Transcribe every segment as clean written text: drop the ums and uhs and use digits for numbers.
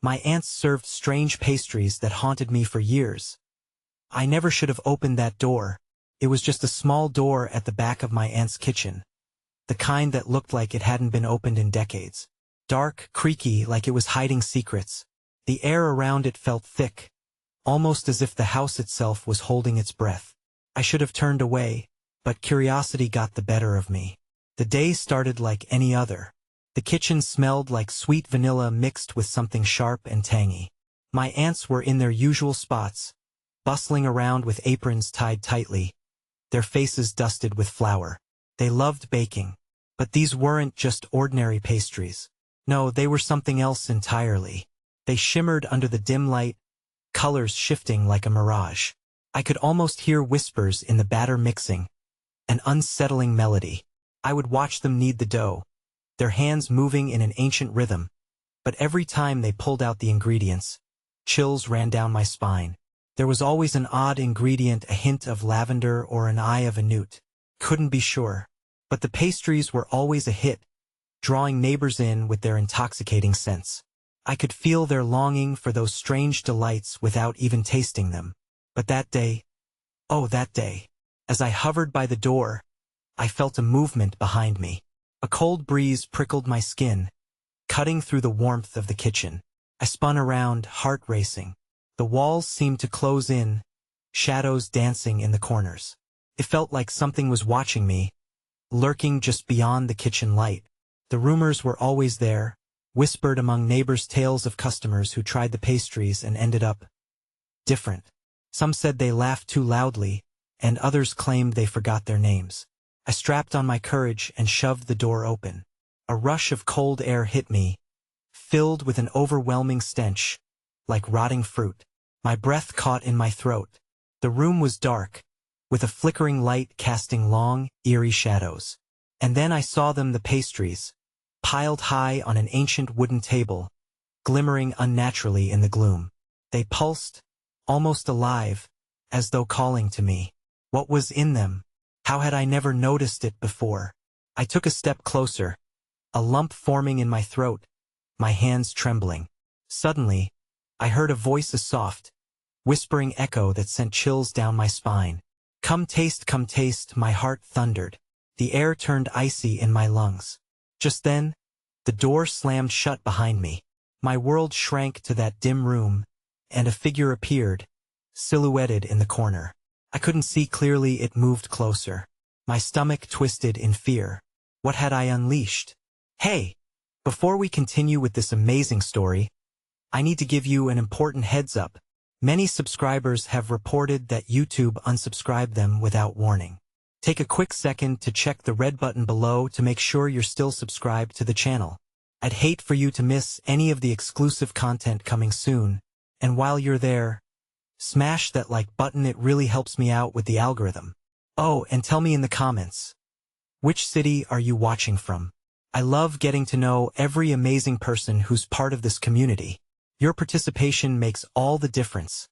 My aunts served strange pastries that haunted me for years. I never should have opened that door. It was just a small door at the back of my aunt's kitchen, the kind that looked like it hadn't been opened in decades. Dark, creaky, like it was hiding secrets. The air around it felt thick, almost as if the house itself was holding its breath. I should have turned away, but curiosity got the better of me. The day started like any other. The kitchen smelled like sweet vanilla mixed with something sharp and tangy. My aunts were in their usual spots, bustling around with aprons tied tightly, their faces dusted with flour. They loved baking. But these weren't just ordinary pastries. No, they were something else entirely. They shimmered under the dim light, colors shifting like a mirage. I could almost hear whispers in the batter mixing, an unsettling melody. I would watch them knead the dough, their hands moving in an ancient rhythm. But every time they pulled out the ingredients, chills ran down my spine. There was always an odd ingredient, a hint of lavender or an eye of a newt. Couldn't be sure. But the pastries were always a hit, drawing neighbors in with their intoxicating scents. I could feel their longing for those strange delights without even tasting them. But that day, oh, that day, as I hovered by the door, I felt a movement behind me. A cold breeze prickled my skin, cutting through the warmth of the kitchen. I spun around, heart racing. The walls seemed to close in, shadows dancing in the corners. It felt like something was watching me, lurking just beyond the kitchen light. The rumors were always there, whispered among neighbors, tales of customers who tried the pastries and ended up different. Some said they laughed too loudly, and others claimed they forgot their names. I strapped on my courage and shoved the door open. A rush of cold air hit me, filled with an overwhelming stench, like rotting fruit. My breath caught in my throat. The room was dark, with a flickering light casting long, eerie shadows. And then I saw them, the pastries, piled high on an ancient wooden table, glimmering unnaturally in the gloom. They pulsed, almost alive, as though calling to me. What was in them? How had I never noticed it before? I took a step closer, a lump forming in my throat, my hands trembling. Suddenly, I heard a voice, a soft, whispering echo that sent chills down my spine. Come taste, my heart thundered. The air turned icy in my lungs. Just then, the door slammed shut behind me. My world shrank to that dim room, and a figure appeared, silhouetted in the corner. I couldn't see clearly. It moved closer. My stomach twisted in fear. What had I unleashed? Hey! Before we continue with this amazing story, I need to give you an important heads up. Many subscribers have reported that YouTube unsubscribed them without warning. Take a quick second to check the red button below to make sure you're still subscribed to the channel. I'd hate for you to miss any of the exclusive content coming soon, and while you're there, smash that like button. It really helps me out with the algorithm. Oh, and tell me in the comments, which city are you watching from? I love getting to know every amazing person who's part of this community. Your participation makes all the difference.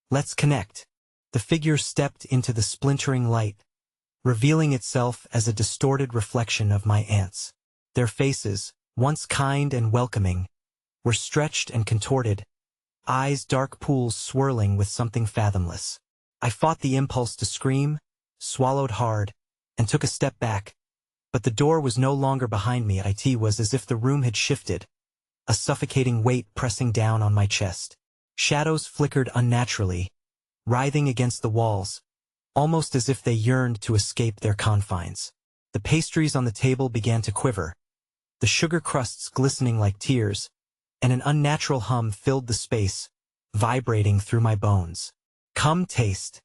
Let's connect. The figure stepped into the splintering light, revealing itself as a distorted reflection of my aunts. Their faces, once kind and welcoming, were stretched and contorted, eyes dark pools swirling with something fathomless. I fought the impulse to scream, swallowed hard, and took a step back. But the door was no longer behind me. It was as if the room had shifted, a suffocating weight pressing down on my chest. Shadows flickered unnaturally, writhing against the walls, almost as if they yearned to escape their confines. The pastries on the table began to quiver, the sugar crusts glistening like tears, and an unnatural hum filled the space, vibrating through my bones. Come taste.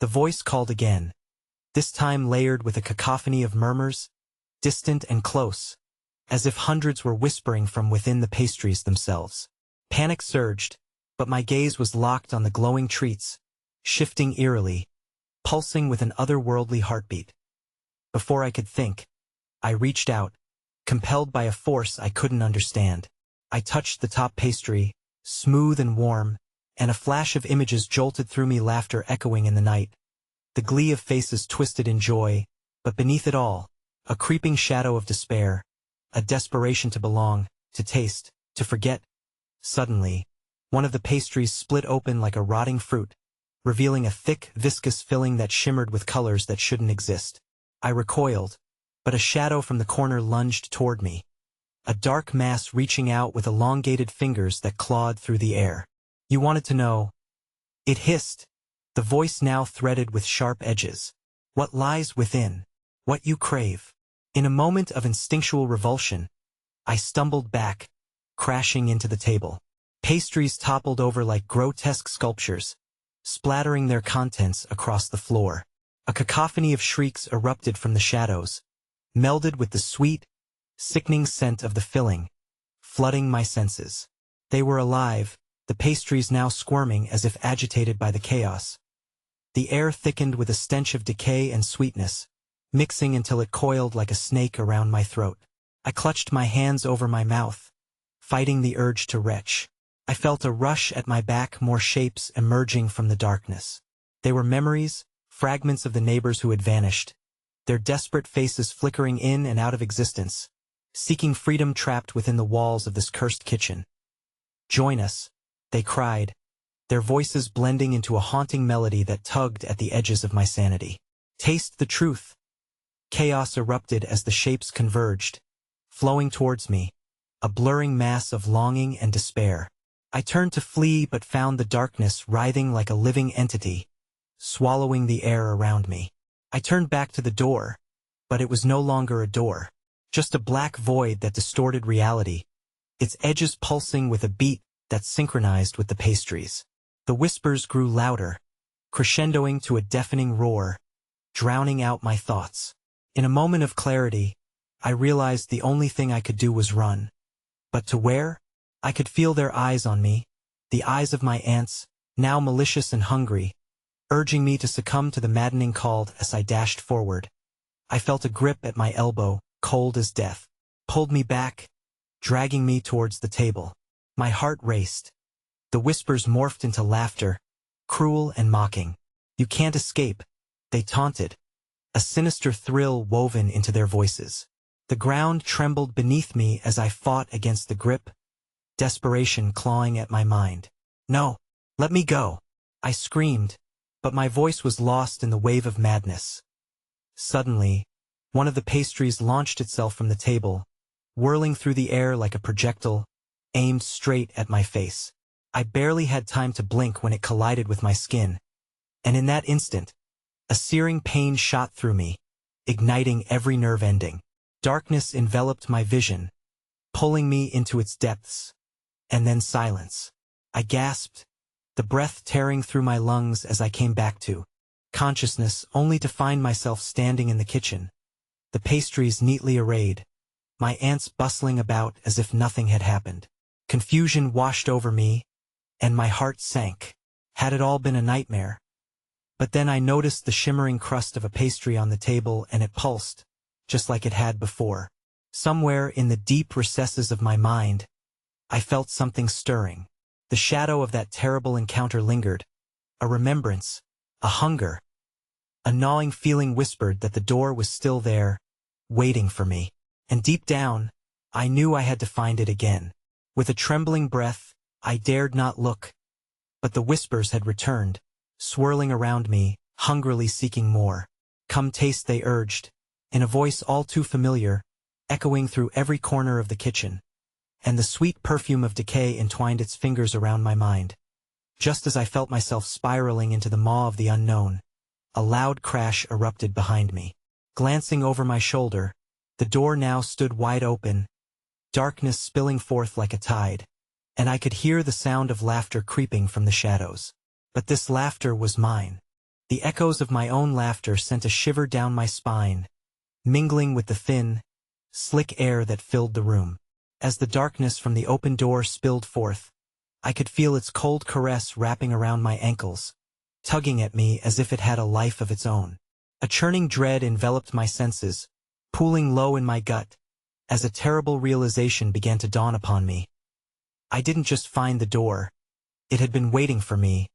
The voice called again, this time layered with a cacophony of murmurs, distant and close, as if hundreds were whispering from within the pastries themselves. Panic surged, but my gaze was locked on the glowing treats, shifting eerily, pulsing with an otherworldly heartbeat. Before I could think, I reached out, compelled by a force I couldn't understand. I touched the top pastry, smooth and warm, and a flash of images jolted through me, laughter echoing in the night. The glee of faces twisted in joy, but beneath it all, a creeping shadow of despair, a desperation to belong, to taste, to forget. Suddenly, one of the pastries split open like a rotting fruit, revealing a thick, viscous filling that shimmered with colors that shouldn't exist. I recoiled, but a shadow from the corner lunged toward me, a dark mass reaching out with elongated fingers that clawed through the air. "You wanted to know?" It hissed, the voice now threaded with sharp edges. "What lies within? What you crave?" In a moment of instinctual revulsion, I stumbled back, crashing into the table. Pastries toppled over like grotesque sculptures, splattering their contents across the floor. A cacophony of shrieks erupted from the shadows, melded with the sweet, sickening scent of the filling, flooding my senses. They were alive, the pastries now squirming as if agitated by the chaos. The air thickened with a stench of decay and sweetness, mixing until it coiled like a snake around my throat. I clutched my hands over my mouth, fighting the urge to retch. I felt a rush at my back, more shapes emerging from the darkness. They were memories, fragments of the neighbors who had vanished, their desperate faces flickering in and out of existence, seeking freedom trapped within the walls of this cursed kitchen. "Join us," they cried, their voices blending into a haunting melody that tugged at the edges of my sanity. "Taste the truth." Chaos erupted as the shapes converged, flowing towards me, a blurring mass of longing and despair. I turned to flee but found the darkness writhing like a living entity, swallowing the air around me. I turned back to the door, but it was no longer a door, just a black void that distorted reality, its edges pulsing with a beat that synchronized with the pastries. The whispers grew louder, crescendoing to a deafening roar, drowning out my thoughts. In a moment of clarity, I realized the only thing I could do was run. But to where? I could feel their eyes on me, the eyes of my aunts, now malicious and hungry, urging me to succumb to the maddening call as I dashed forward. I felt a grip at my elbow, cold as death, pulled me back, dragging me towards the table. My heart raced. The whispers morphed into laughter, cruel and mocking. "You can't escape," they taunted, a sinister thrill woven into their voices. The ground trembled beneath me as I fought against the grip, desperation clawing at my mind. "No, let me go," I screamed, but my voice was lost in the wave of madness. Suddenly, one of the pastries launched itself from the table, whirling through the air like a projectile, aimed straight at my face. I barely had time to blink when it collided with my skin, and in that instant, a searing pain shot through me, igniting every nerve ending. Darkness enveloped my vision, pulling me into its depths, and then silence. I gasped, the breath tearing through my lungs as I came back to consciousness, only to find myself standing in the kitchen, the pastries neatly arrayed, my aunts bustling about as if nothing had happened. Confusion washed over me, and my heart sank. Had it all been a nightmare? But then I noticed the shimmering crust of a pastry on the table, and it pulsed, just like it had before. Somewhere in the deep recesses of my mind, I felt something stirring. The shadow of that terrible encounter lingered, a remembrance, a hunger. A gnawing feeling whispered that the door was still there, waiting for me. And deep down, I knew I had to find it again. With a trembling breath, I dared not look. But the whispers had returned, swirling around me, hungrily seeking more. "Come taste," they urged, in a voice all too familiar, echoing through every corner of the kitchen. And the sweet perfume of decay entwined its fingers around my mind. Just as I felt myself spiraling into the maw of the unknown, a loud crash erupted behind me. Glancing over my shoulder, the door now stood wide open, darkness spilling forth like a tide, and I could hear the sound of laughter creeping from the shadows. But this laughter was mine. The echoes of my own laughter sent a shiver down my spine, mingling with the thin, slick air that filled the room. As the darkness from the open door spilled forth, I could feel its cold caress wrapping around my ankles, tugging at me as if it had a life of its own. A churning dread enveloped my senses, pooling low in my gut, as a terrible realization began to dawn upon me. I didn't just find the door. It had been waiting for me.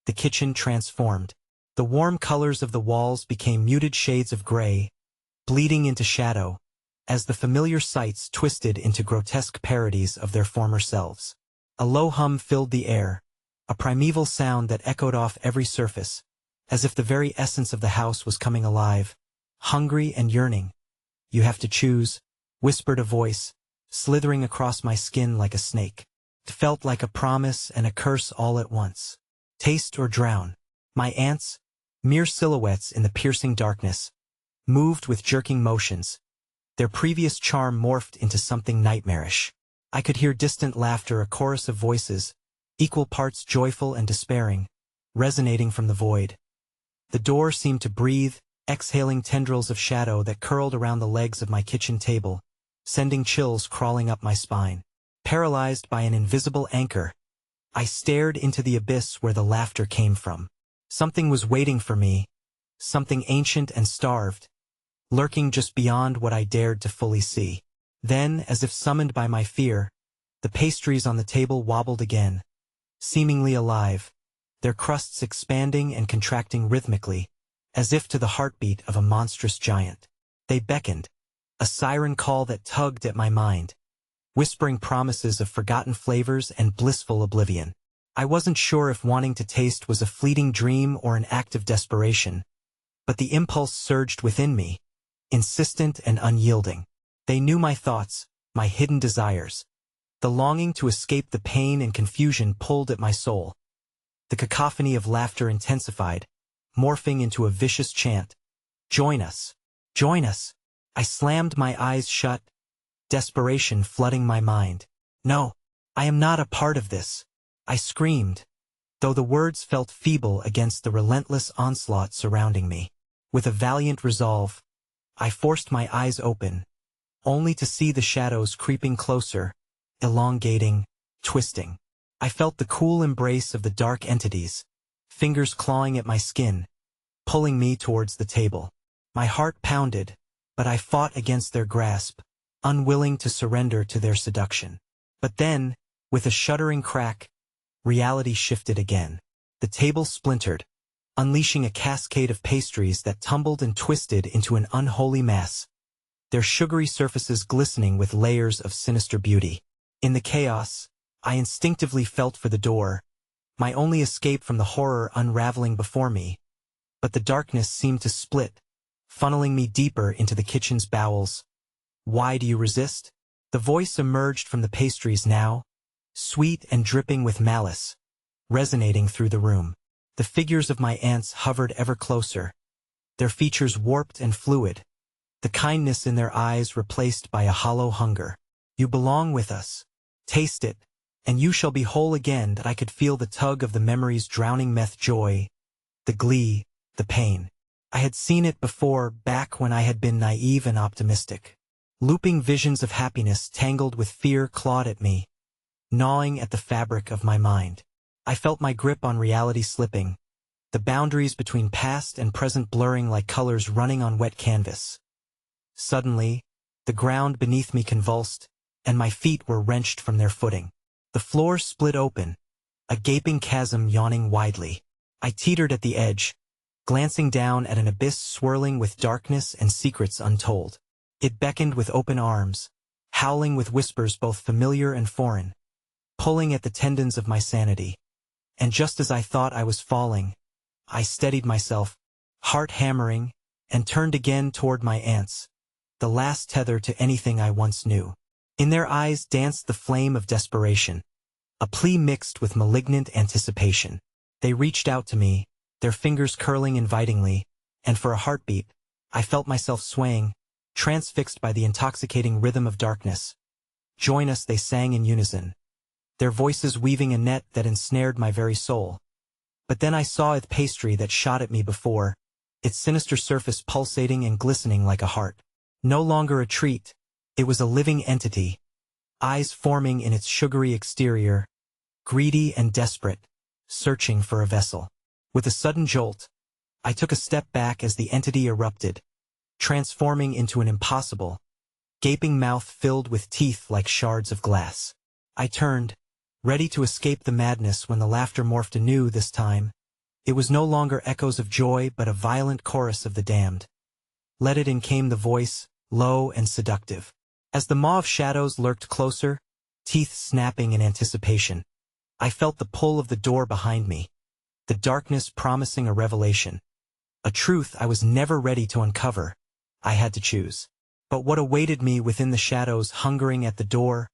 The kitchen transformed. The warm colors of the walls became muted shades of gray, bleeding into shadow, as the familiar sights twisted into grotesque parodies of their former selves. A low hum filled the air, a primeval sound that echoed off every surface, as if the very essence of the house was coming alive, hungry and yearning. "You have to choose," whispered a voice, slithering across my skin like a snake. It felt like a promise and a curse all at once. Taste or drown. My aunts, mere silhouettes in the piercing darkness, moved with jerking motions. Their previous charm morphed into something nightmarish. I could hear distant laughter, a chorus of voices, equal parts joyful and despairing, resonating from the void. The door seemed to breathe, exhaling tendrils of shadow that curled around the legs of my kitchen table, sending chills crawling up my spine. Paralyzed by an invisible anchor, I stared into the abyss where the laughter came from. Something was waiting for me, something ancient and starved, lurking just beyond what I dared to fully see. Then, as if summoned by my fear, the pastries on the table wobbled again, seemingly alive, their crusts expanding and contracting rhythmically, as if to the heartbeat of a monstrous giant. They beckoned, a siren call that tugged at my mind, whispering promises of forgotten flavors and blissful oblivion. I wasn't sure if wanting to taste was a fleeting dream or an act of desperation, but the impulse surged within me, insistent and unyielding. They knew my thoughts, my hidden desires. The longing to escape the pain and confusion pulled at my soul. The cacophony of laughter intensified, morphing into a vicious chant. "Join us! Join us!" I slammed my eyes shut, desperation flooding my mind. "No, I am not a part of this," I screamed, though the words felt feeble against the relentless onslaught surrounding me. With a valiant resolve, I forced my eyes open, only to see the shadows creeping closer, elongating, twisting. I felt the cool embrace of the dark entities, fingers clawing at my skin, pulling me towards the table. My heart pounded, but I fought against their grasp, unwilling to surrender to their seduction. But then, with a shuddering crack, reality shifted again. The table splintered, unleashing a cascade of pastries that tumbled and twisted into an unholy mass, their sugary surfaces glistening with layers of sinister beauty. In the chaos, I instinctively felt for the door, my only escape from the horror unraveling before me. But the darkness seemed to split, funneling me deeper into the kitchen's bowels. "Why do you resist?" The voice emerged from the pastries now, sweet and dripping with malice, resonating through the room. The figures of my aunts hovered ever closer, their features warped and fluid, the kindness in their eyes replaced by a hollow hunger. "You belong with us. Taste it, and you shall be whole again." That I could feel the tug of the memories drowning meth joy, the glee, the pain. I had seen it before, back when I had been naive and optimistic. Looping visions of happiness tangled with fear clawed at me, gnawing at the fabric of my mind. I felt my grip on reality slipping, the boundaries between past and present blurring like colors running on wet canvas. Suddenly, the ground beneath me convulsed, and my feet were wrenched from their footing. The floor split open, a gaping chasm yawning widely. I teetered at the edge, glancing down at an abyss swirling with darkness and secrets untold. It beckoned with open arms, howling with whispers both familiar and foreign, pulling at the tendons of my sanity. And just as I thought I was falling, I steadied myself, heart hammering, and turned again toward my aunts, the last tether to anything I once knew. In their eyes danced the flame of desperation, a plea mixed with malignant anticipation. They reached out to me, their fingers curling invitingly, and for a heartbeat, I felt myself swaying, transfixed by the intoxicating rhythm of darkness. "Join us," they sang in unison, their voices weaving a net that ensnared my very soul. But then I saw the pastry that shot at me before, its sinister surface pulsating and glistening like a heart. No longer a treat, it was a living entity, eyes forming in its sugary exterior, greedy and desperate, searching for a vessel. With a sudden jolt, I took a step back as the entity erupted, transforming into an impossible, gaping mouth filled with teeth like shards of glass. I turned, ready to escape the madness when the laughter morphed anew this time. It was no longer echoes of joy but a violent chorus of the damned. Let it in came the voice, low and seductive. As the maw of shadows lurked closer, teeth snapping in anticipation, I felt the pull of the door behind me, the darkness promising a revelation. A truth I was never ready to uncover. I had to choose. But what awaited me within the shadows hungering at the door,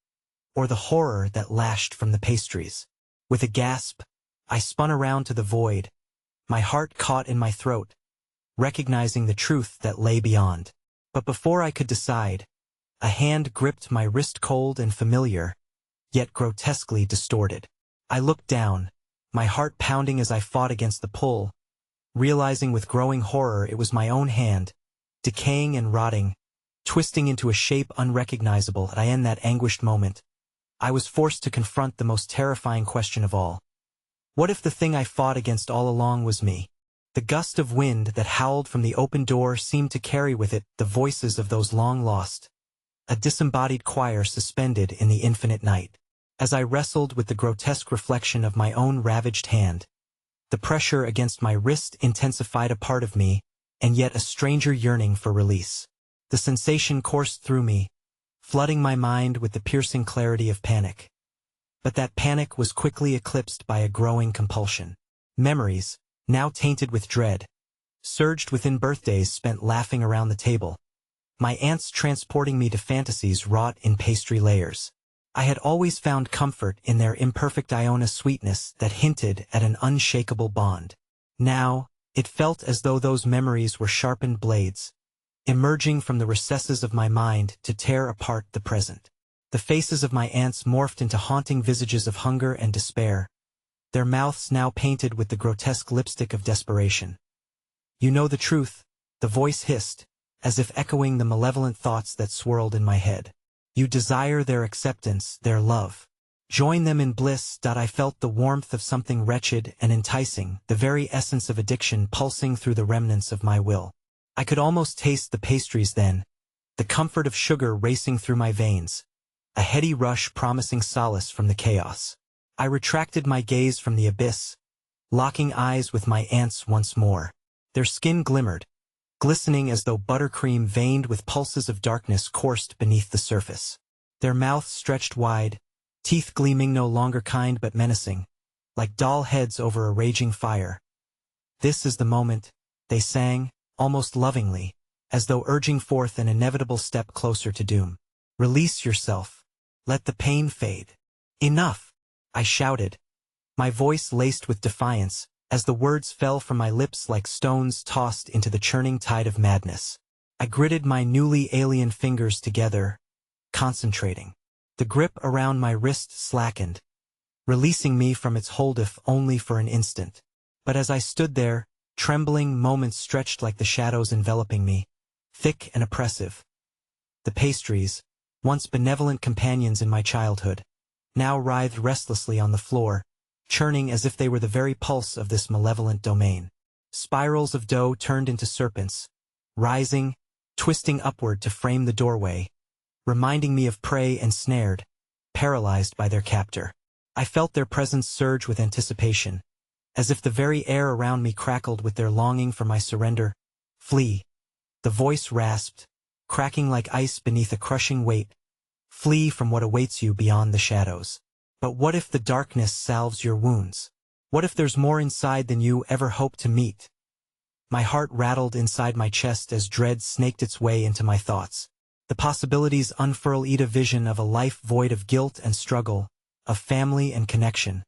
or the horror that lashed from the pastries? With a gasp, I spun around to the void, my heart caught in my throat, recognizing the truth that lay beyond. But before I could decide, a hand gripped my wrist, cold and familiar, yet grotesquely distorted. I looked down, my heart pounding as I fought against the pull, realizing with growing horror it was my own hand, decaying and rotting, twisting into a shape unrecognizable. In that anguished moment, I was forced to confront the most terrifying question of all. What if the thing I fought against all along was me? The gust of wind that howled from the open door seemed to carry with it the voices of those long lost, a disembodied choir suspended in the infinite night. As I wrestled with the grotesque reflection of my own ravaged hand, the pressure against my wrist intensified. A part of me, and yet a stranger yearning for release. The sensation coursed through me, flooding my mind with the piercing clarity of panic. But that panic was quickly eclipsed by a growing compulsion. Memories, now tainted with dread, surged within. Birthdays spent laughing around the table, my aunts transporting me to fantasies wrought in pastry layers. I had always found comfort in their imperfect Iona sweetness that hinted at an unshakable bond. Now, it felt as though those memories were sharpened blades, emerging from the recesses of my mind to tear apart the present. The faces of my aunts morphed into haunting visages of hunger and despair, their mouths now painted with the grotesque lipstick of desperation. "You know the truth," the voice hissed, as if echoing the malevolent thoughts that swirled in my head. "You desire their acceptance, their love. Join them in bliss." I felt the warmth of something wretched and enticing, the very essence of addiction pulsing through the remnants of my will. I could almost taste the pastries then, the comfort of sugar racing through my veins, a heady rush promising solace from the chaos. I retracted my gaze from the abyss, locking eyes with my aunts once more. Their skin glimmered, glistening as though buttercream veined with pulses of darkness coursed beneath the surface. Their mouths stretched wide, teeth gleaming no longer kind but menacing, like doll heads over a raging fire. "This is the moment," they sang, almost lovingly, as though urging forth an inevitable step closer to doom. "Release yourself. Let the pain fade." "Enough!" I shouted, my voice laced with defiance, as the words fell from my lips like stones tossed into the churning tide of madness. I gritted my newly alien fingers together, concentrating. The grip around my wrist slackened, releasing me from its hold if only for an instant. But as I stood there, trembling, moments stretched like the shadows enveloping me, thick and oppressive. The pastries, once benevolent companions in my childhood, now writhed restlessly on the floor, churning as if they were the very pulse of this malevolent domain. Spirals of dough turned into serpents, rising, twisting upward to frame the doorway, reminding me of prey ensnared, paralyzed by their captor. I felt their presence surge with anticipation, as if the very air around me crackled with their longing for my surrender. "Flee," the voice rasped, cracking like ice beneath a crushing weight. "Flee from what awaits you beyond the shadows." But what if the darkness salves your wounds? What if there's more inside than you ever hoped to meet? My heart rattled inside my chest as dread snaked its way into my thoughts. The possibilities unfurled a vision of a life void of guilt and struggle, of family and connection.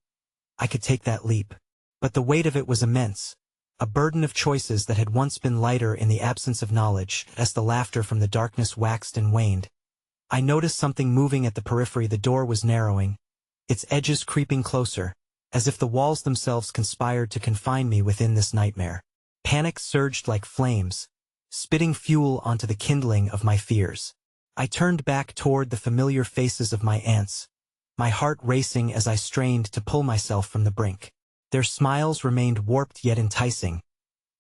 I could take that leap. But the weight of it was immense, a burden of choices that had once been lighter in the absence of knowledge. As the laughter from the darkness waxed and waned, I noticed something moving at the periphery. The door was narrowing, its edges creeping closer, as if the walls themselves conspired to confine me within this nightmare. Panic surged like flames, spitting fuel onto the kindling of my fears. I turned back toward the familiar faces of my aunts, my heart racing as I strained to pull myself from the brink. Their smiles remained warped yet enticing,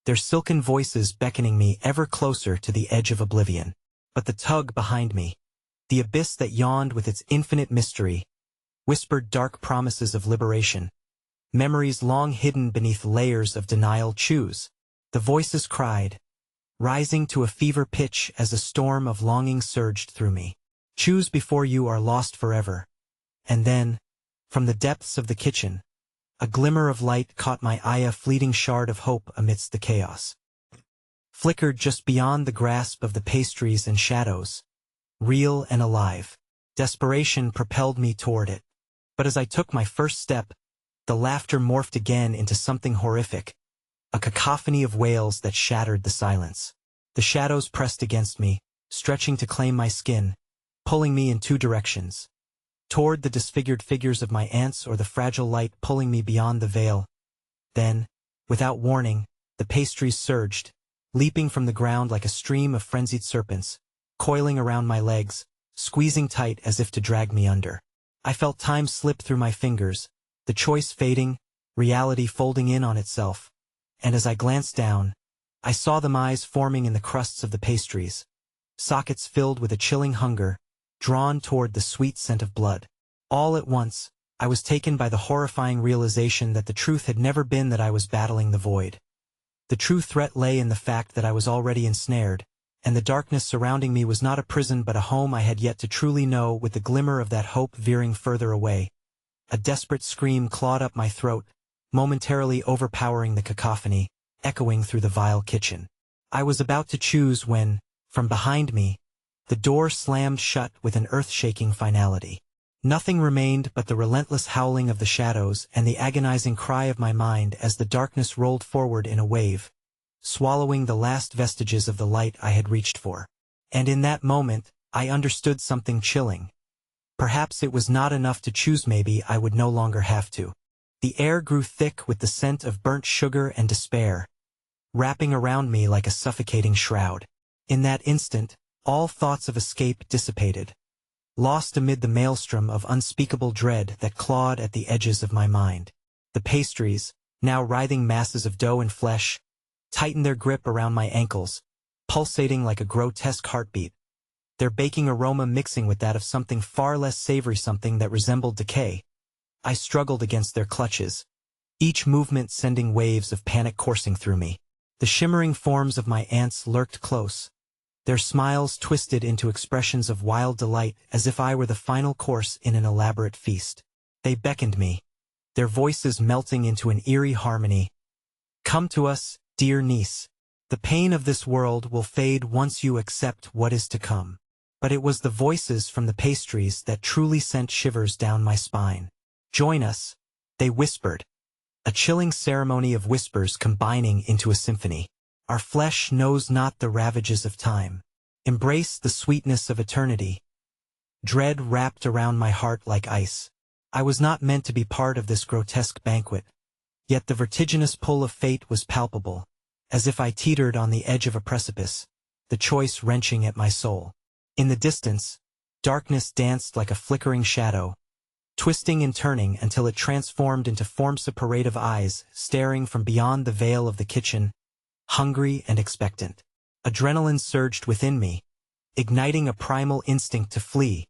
their silken voices beckoning me ever closer to the edge of oblivion. But the tug behind me, the abyss that yawned with its infinite mystery, whispered dark promises of liberation, memories long hidden beneath layers of denial. "Choose," the voices cried, rising to a fever pitch as a storm of longing surged through me. "Choose before you are lost forever." And then, From the depths of the kitchen, a glimmer of light caught my eye, a fleeting shard of hope amidst the chaos. Flickered just beyond the grasp of the pastries and shadows, real and alive. Desperation propelled me toward it. But as I took my first step, the laughter morphed again into something horrific, a cacophony of wails that shattered the silence. The shadows pressed against me, stretching to claim my skin, pulling me in two directions. Toward the disfigured figures of my aunts or the fragile light pulling me beyond the veil. Then, without warning, the pastries surged, leaping from the ground like a stream of frenzied serpents, coiling around my legs, squeezing tight as if to drag me under. I felt time slip through my fingers, the choice fading, reality folding in on itself. And as I glanced down, I saw them eyes forming in the crusts of the pastries, sockets filled with a chilling hunger, drawn toward the sweet scent of blood. All at once, I was taken by the horrifying realization that the truth had never been that I was battling the void. The true threat lay in the fact that I was already ensnared, and the darkness surrounding me was not a prison but a home I had yet to truly know. With the glimmer of that hope veering further away, a desperate scream clawed up my throat, momentarily overpowering the cacophony, echoing through the vile kitchen. I was about to choose when, from behind me, the door slammed shut with an earth-shaking finality. Nothing remained but the relentless howling of the shadows and the agonizing cry of my mind as the darkness rolled forward in a wave, swallowing the last vestiges of the light I had reached for. And in that moment, I understood something chilling. Perhaps it was not enough to choose, maybe I would no longer have to. The air grew thick with the scent of burnt sugar and despair, wrapping around me like a suffocating shroud. In that instant, all thoughts of escape dissipated, lost amid the maelstrom of unspeakable dread that clawed at the edges of my mind. The pastries, now writhing masses of dough and flesh, tightened their grip around my ankles, pulsating like a grotesque heartbeat, their baking aroma mixing with that of something far less savory, something that resembled decay. I struggled against their clutches, each movement sending waves of panic coursing through me. The shimmering forms of my aunts lurked close, their smiles twisted into expressions of wild delight as if I were the final course in an elaborate feast. They beckoned me, their voices melting into an eerie harmony. "Come to us, dear niece. The pain of this world will fade once you accept what is to come." But it was the voices from the pastries that truly sent shivers down my spine. "Join us," they whispered, a chilling ceremony of whispers combining into a symphony. "Our flesh knows not the ravages of time. Embrace the sweetness of eternity." Dread wrapped around my heart like ice. I was not meant to be part of this grotesque banquet, yet the vertiginous pull of fate was palpable, as if I teetered on the edge of a precipice, the choice wrenching at my soul. In the distance, darkness danced like a flickering shadow, twisting and turning until it transformed into formless parade of eyes staring from beyond the veil of the kitchen, hungry and expectant. Adrenaline surged within me, igniting a primal instinct to flee,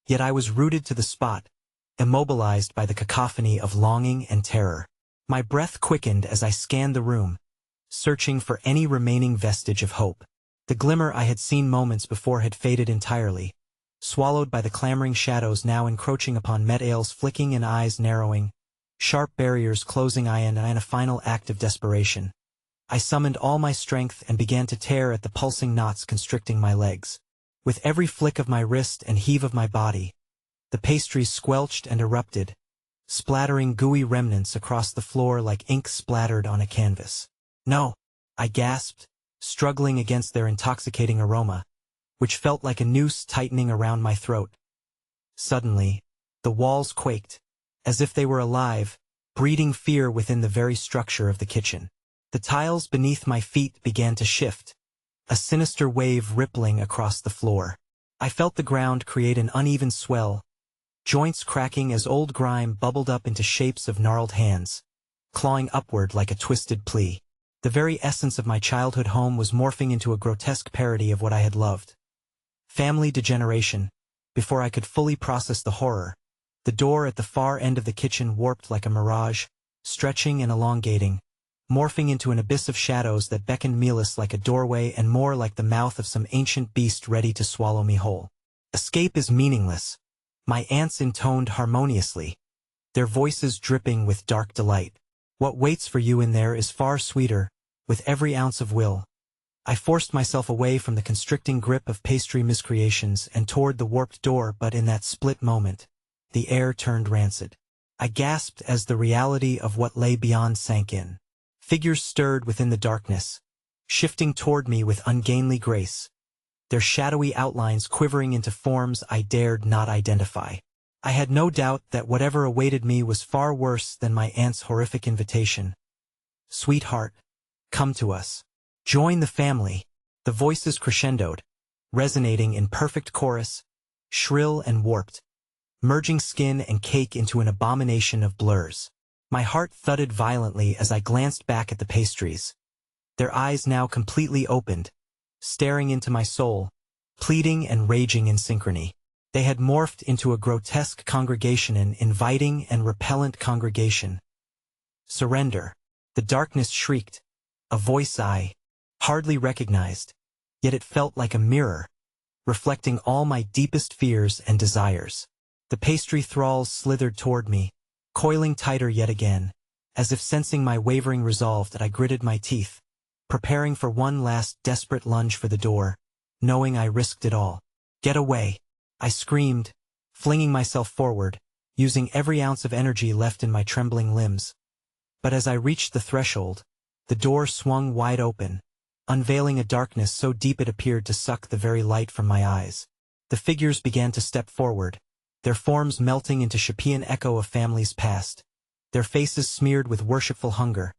yet I was rooted to the spot, immobilized by the cacophony of longing and terror. My breath quickened as I scanned the room, searching for any remaining vestige of hope. The glimmer I had seen moments before had faded entirely, swallowed by the clamoring shadows now encroaching upon Met-Ale's flicking and eyes narrowing, sharp barriers closing in a final act of desperation. I summoned all my strength and began to tear at the pulsing knots constricting my legs. With every flick of my wrist and heave of my body, the pastries squelched and erupted, splattering gooey remnants across the floor like ink splattered on a canvas. "No," I gasped, struggling against their intoxicating aroma, which felt like a noose tightening around my throat. Suddenly, the walls quaked, as if they were alive, breeding fear within the very structure of the kitchen. The tiles beneath my feet began to shift, a sinister wave rippling across the floor. I felt the ground create an uneven swell, joints cracking as old grime bubbled up into shapes of gnarled hands, clawing upward like a twisted plea. The very essence of my childhood home was morphing into a grotesque parody of what I had loved. Family degeneration. Before I could fully process the horror, the door at the far end of the kitchen warped like a mirage, stretching and elongating, morphing into an abyss of shadows that beckoned me less like a doorway and more like the mouth of some ancient beast ready to swallow me whole. "Escape is meaningless," my aunts intoned harmoniously, their voices dripping with dark delight. What waits for you in there is far sweeter, with every ounce of will. I forced myself away from the constricting grip of pastry miscreations and toward the warped door, but in that split moment, the air turned rancid. I gasped as the reality of what lay beyond sank in. Figures stirred within the darkness, shifting toward me with ungainly grace, their shadowy outlines quivering into forms I dared not identify. I had no doubt that whatever awaited me was far worse than my aunt's horrific invitation. "Sweetheart, come to us. Join the family." The voices crescendoed, resonating in perfect chorus, shrill and warped, merging skin and cake into an abomination of blurs. My heart thudded violently as I glanced back at the pastries. Their eyes now completely opened, staring into my soul, pleading and raging in synchrony. They had morphed into a grotesque congregation, an inviting and repellent congregation. "Surrender." The darkness shrieked, a voice I hardly recognized, yet it felt like a mirror, reflecting all my deepest fears and desires. The pastry thralls slithered toward me, coiling tighter yet again, as if sensing my wavering resolve. That I gritted my teeth, preparing for one last desperate lunge for the door, knowing I risked it all. "Get away!" I screamed, flinging myself forward, using every ounce of energy left in my trembling limbs. But as I reached the threshold, the door swung wide open, unveiling a darkness so deep it appeared to suck the very light from my eyes. The figures began to step forward, their forms melting into Shapian echo of families past, their faces smeared with worshipful hunger,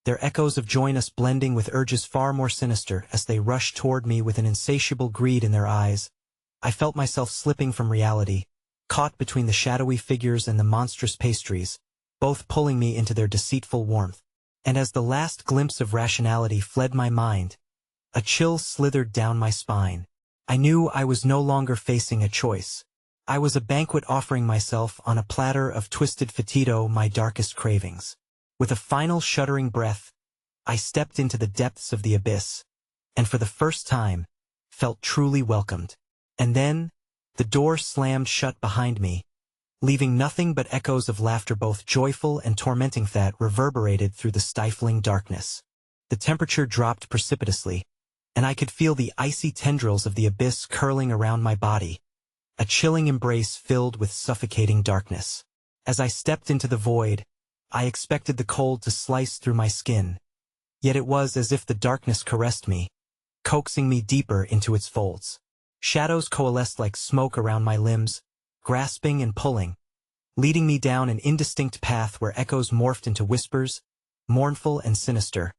their echoes of join us blending with urges far more sinister. As they rushed toward me with an insatiable greed in their eyes, I felt myself slipping from reality, caught between the shadowy figures and the monstrous pastries, both pulling me into their deceitful warmth. And as the last glimpse of rationality fled my mind, a chill slithered down my spine. I knew I was no longer facing a choice. I was a banquet offering myself on a platter of twisted fetito, my darkest cravings. With a final shuddering breath, I stepped into the depths of the abyss, and for the first time, felt truly welcomed. And then, the door slammed shut behind me, leaving nothing but echoes of laughter, both joyful and tormenting, that reverberated through the stifling darkness. The temperature dropped precipitously, and I could feel the icy tendrils of the abyss curling around my body, a chilling embrace filled with suffocating darkness. As I stepped into the void, I expected the cold to slice through my skin, yet it was as if the darkness caressed me, coaxing me deeper into its folds. Shadows coalesced like smoke around my limbs, grasping and pulling, leading me down an indistinct path where echoes morphed into whispers, mournful and sinister,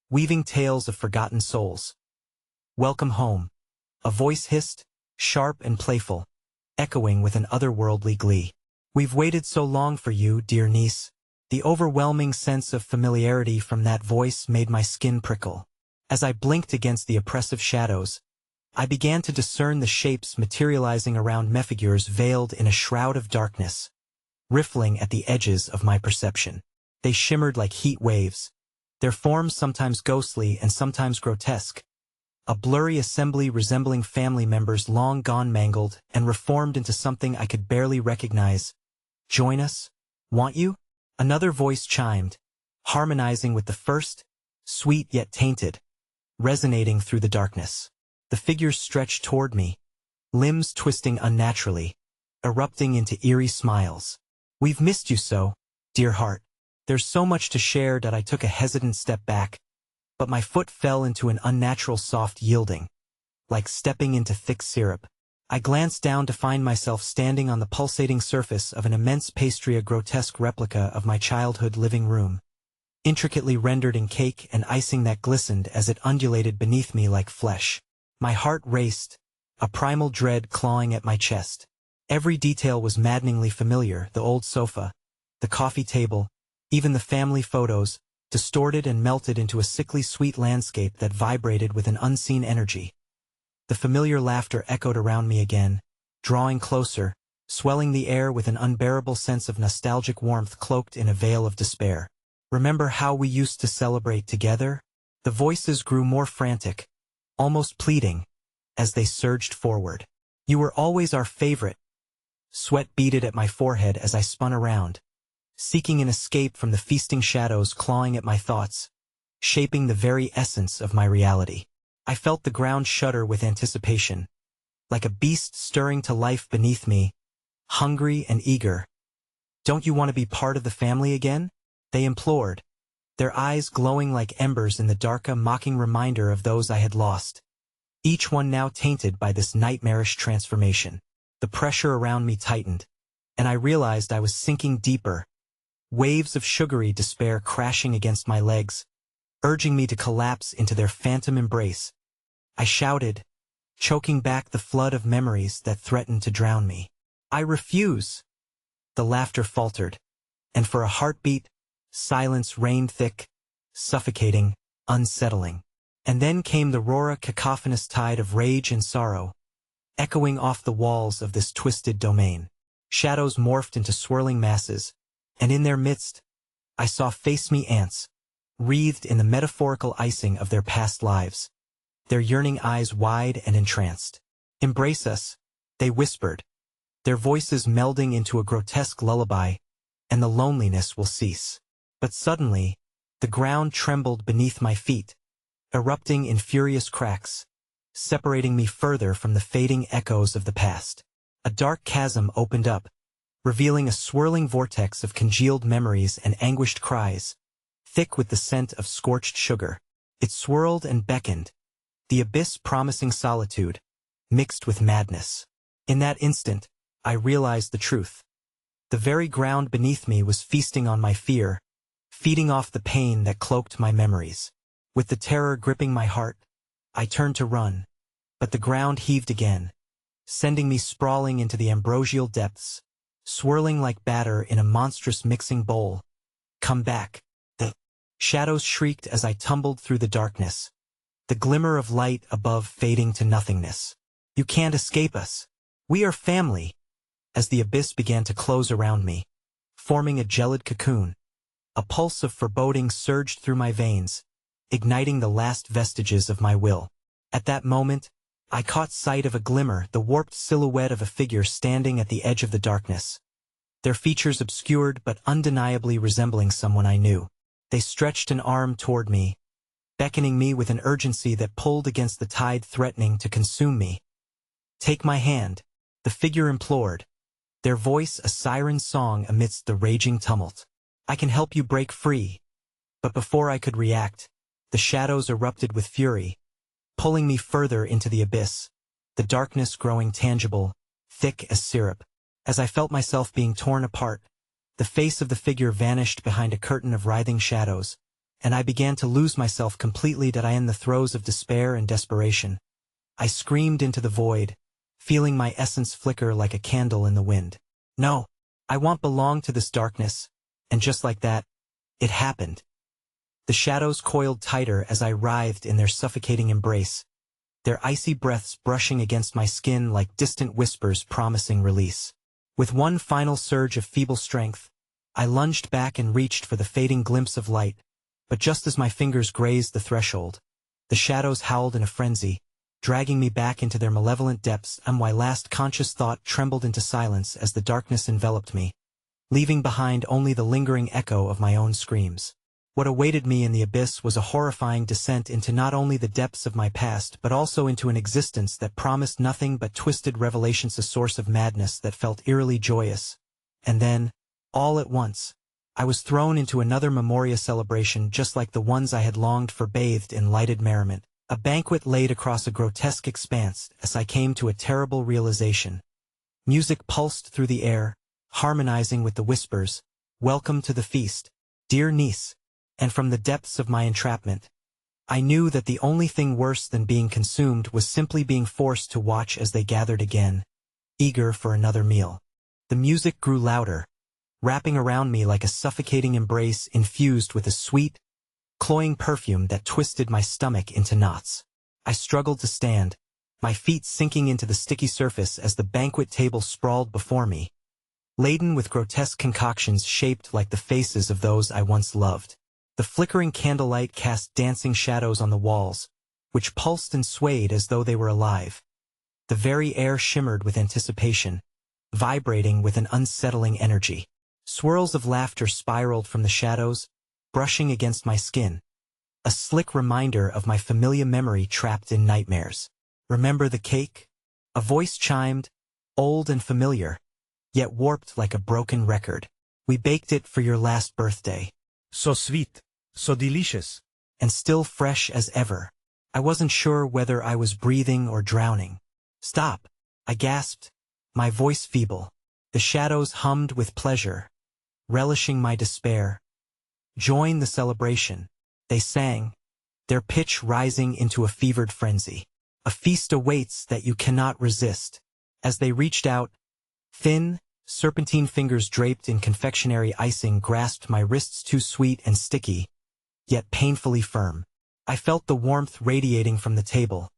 weaving tales of forgotten souls. "Welcome home," a voice hissed, sharp and playful, echoing with an otherworldly glee. "We've waited so long for you, dear niece." The overwhelming sense of familiarity from that voice made my skin prickle. As I blinked against the oppressive shadows, I began to discern the shapes materializing around me, figures veiled in a shroud of darkness, riffling at the edges of my perception. They shimmered like heat waves, their forms sometimes ghostly and sometimes grotesque, a blurry assembly resembling family members long gone, mangled and reformed into something I could barely recognize. "Join us? Want you?" Another voice chimed, harmonizing with the first, sweet yet tainted, resonating through the darkness. The figures stretched toward me, limbs twisting unnaturally, erupting into eerie smiles. "We've missed you so, dear heart." There's so much to share that I took a hesitant step back, but my foot fell into an unnatural soft yielding, like stepping into thick syrup. I glanced down to find myself standing on the pulsating surface of an immense pastry, a grotesque replica of my childhood living room, intricately rendered in cake and icing that glistened as it undulated beneath me like flesh. My heart raced, a primal dread clawing at my chest. Every detail was maddeningly familiar: the old sofa, the coffee table, even the family photos, distorted and melted into a sickly sweet landscape that vibrated with an unseen energy. The familiar laughter echoed around me again, drawing closer, swelling the air with an unbearable sense of nostalgic warmth cloaked in a veil of despair. "Remember how we used to celebrate together?" The voices grew more frantic, almost pleading, as they surged forward. "You were always our favorite." Sweat beaded at my forehead as I spun around, seeking an escape from the feasting shadows clawing at my thoughts, shaping the very essence of my reality. I felt the ground shudder with anticipation, like a beast stirring to life beneath me, hungry and eager. "Don't you want to be part of the family again?" they implored, their eyes glowing like embers in the dark, a mocking reminder of those I had lost, each one now tainted by this nightmarish transformation. The pressure around me tightened, and I realized I was sinking deeper, waves of sugary despair crashing against my legs, urging me to collapse into their phantom embrace. I shouted, choking back the flood of memories that threatened to drown me. "I refuse." The laughter faltered, and for a heartbeat, silence reigned thick, suffocating, unsettling. And then came the roar, cacophonous tide of rage and sorrow, echoing off the walls of this twisted domain. Shadows morphed into swirling masses, and in their midst, I saw face-me ants, wreathed in the metaphorical icing of their past lives, their yearning eyes wide and entranced. "Embrace us," they whispered, their voices melding into a grotesque lullaby, "and the loneliness will cease." But suddenly, the ground trembled beneath my feet, erupting in furious cracks, separating me further from the fading echoes of the past. A dark chasm opened up, revealing a swirling vortex of congealed memories and anguished cries, thick with the scent of scorched sugar. It swirled and beckoned, the abyss promising solitude, mixed with madness. In that instant, I realized the truth. The very ground beneath me was feasting on my fear, feeding off the pain that cloaked my memories. With the terror gripping my heart, I turned to run, but the ground heaved again, sending me sprawling into the ambrosial depths, swirling like batter in a monstrous mixing bowl. "Come back!" The shadows shrieked as I tumbled through the darkness, the glimmer of light above fading to nothingness. "You can't escape us. We are family." As the abyss began to close around me, forming a gelid cocoon, a pulse of foreboding surged through my veins, igniting the last vestiges of my will. At that moment, I caught sight of a glimmer, the warped silhouette of a figure standing at the edge of the darkness, their features obscured but undeniably resembling someone I knew. They stretched an arm toward me, beckoning me with an urgency that pulled against the tide threatening to consume me. "Take my hand," the figure implored, their voice a siren song amidst the raging tumult. "I can help you break free." But before I could react, the shadows erupted with fury, pulling me further into the abyss, the darkness growing tangible, thick as syrup. As I felt myself being torn apart, the face of the figure vanished behind a curtain of writhing shadows, and I began to lose myself completely. That I in the throes of despair and desperation. I screamed into the void, feeling my essence flicker like a candle in the wind. "No, I won't belong to this darkness." And just like that, it happened. The shadows coiled tighter as I writhed in their suffocating embrace, their icy breaths brushing against my skin like distant whispers promising release. With one final surge of feeble strength, I lunged back and reached for the fading glimpse of light, but just as my fingers grazed the threshold, the shadows howled in a frenzy, dragging me back into their malevolent depths, and my last conscious thought trembled into silence as the darkness enveloped me, leaving behind only the lingering echo of my own screams. What awaited me in the abyss was a horrifying descent into not only the depths of my past but also into an existence that promised nothing but twisted revelations, a source of madness that felt eerily joyous. And then, all at once, I was thrown into another Memoria celebration just like the ones I had longed for, bathed in lighted merriment. A banquet laid across a grotesque expanse as I came to a terrible realization. Music pulsed through the air, harmonizing with the whispers, "Welcome to the feast, dear niece." And from the depths of my entrapment, I knew that the only thing worse than being consumed was simply being forced to watch as they gathered again, eager for another meal. The music grew louder, wrapping around me like a suffocating embrace infused with a sweet, cloying perfume that twisted my stomach into knots. I struggled to stand, my feet sinking into the sticky surface as the banquet table sprawled before me, laden with grotesque concoctions shaped like the faces of those I once loved. The flickering candlelight cast dancing shadows on the walls, which pulsed and swayed as though they were alive. The very air shimmered with anticipation, vibrating with an unsettling energy. Swirls of laughter spiraled from the shadows, brushing against my skin. A slick reminder of my familiar memory trapped in nightmares. Remember the cake? A voice chimed, old and familiar, yet warped like a broken record. We baked it for your last birthday. So sweet, so delicious. And still fresh as ever. I wasn't sure whether I was breathing or drowning. Stop, I gasped, my voice feeble. The shadows hummed with pleasure, relishing my despair. Join the celebration, they sang, their pitch rising into a fevered frenzy. A feast awaits that you cannot resist. As they reached out, thin, serpentine fingers draped in confectionery icing grasped my wrists, too sweet and sticky, yet painfully firm. I felt the warmth radiating from the table,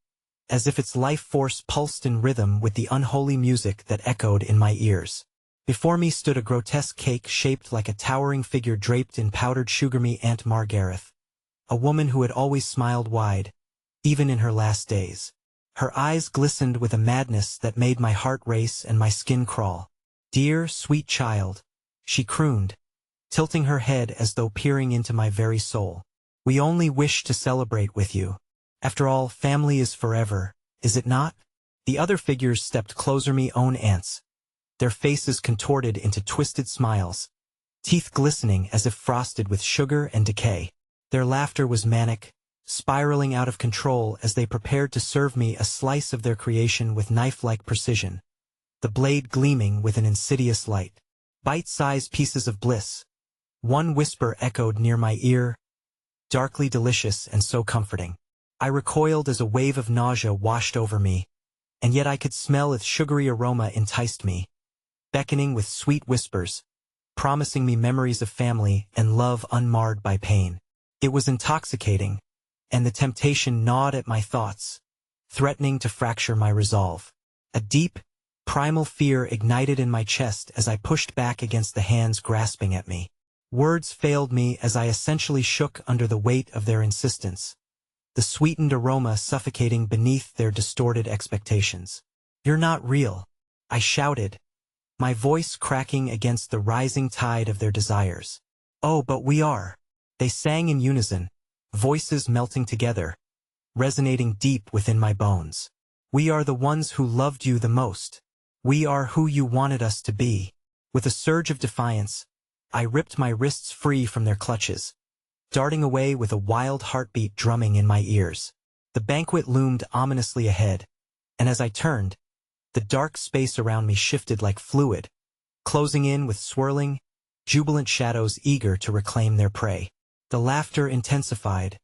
as if its life force pulsed in rhythm with the unholy music that echoed in my ears. Before me stood a grotesque cake shaped like a towering figure draped in powdered sugar. Me Aunt Margareth, a woman who had always smiled wide, even in her last days. Her eyes glistened with a madness that made my heart race and my skin crawl. Dear, sweet child, she crooned, tilting her head as though peering into my very soul. We only wish to celebrate with you. After all, family is forever, is it not? The other figures stepped closer. Me own aunts, their faces contorted into twisted smiles, teeth glistening as if frosted with sugar and decay. Their laughter was manic, spiraling out of control as they prepared to serve me a slice of their creation with knife-like precision, the blade gleaming with an insidious light. Bite-sized pieces of bliss. One whisper echoed near my ear, darkly delicious and so comforting. I recoiled as a wave of nausea washed over me, and yet I could smell its sugary aroma enticed me, beckoning with sweet whispers, promising me memories of family and love unmarred by pain. It was intoxicating, and the temptation gnawed at my thoughts, threatening to fracture my resolve. A deep, primal fear ignited in my chest as I pushed back against the hands grasping at me. Words failed me as I essentially shook under the weight of their insistence, the sweetened aroma suffocating beneath their distorted expectations. You're not real, I shouted, my voice cracking against the rising tide of their desires. Oh, but we are, they sang in unison, voices melting together, resonating deep within my bones. We are the ones who loved you the most. We are who you wanted us to be. With a surge of defiance, I ripped my wrists free from their clutches, darting away with a wild heartbeat drumming in my ears. The banquet loomed ominously ahead, and as I turned, the dark space around me shifted like fluid, closing in with swirling, jubilant shadows eager to reclaim their prey. The laughter intensified,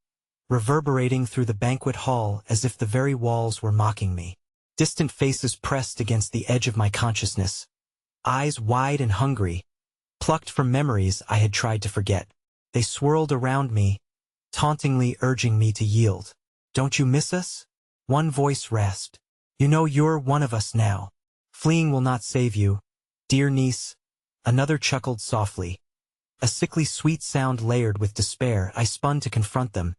reverberating through the banquet hall as if the very walls were mocking me. Distant faces pressed against the edge of my consciousness, eyes wide and hungry, plucked from memories I had tried to forget. They swirled around me, tauntingly urging me to yield. Don't you miss us? One voice rasped. You know you're one of us now. Fleeing will not save you, dear niece. Another chuckled softly. A sickly sweet sound layered with despair. I spun to confront them,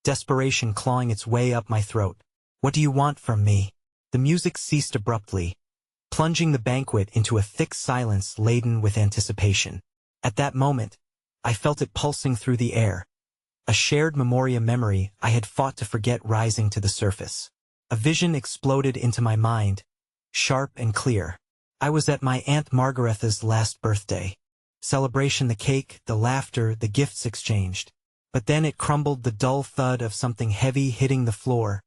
desperation clawing its way up my throat. What do you want from me? The music ceased abruptly, plunging the banquet into a thick silence laden with anticipation. At that moment, I felt it pulsing through the air, a shared memoria memory I had fought to forget rising to the surface. A vision exploded into my mind, sharp and clear. I was at my Aunt Margaretha's last birthday. Celebration, the cake, the laughter, the gifts exchanged. But then it crumbled, the dull thud of something heavy hitting the floor,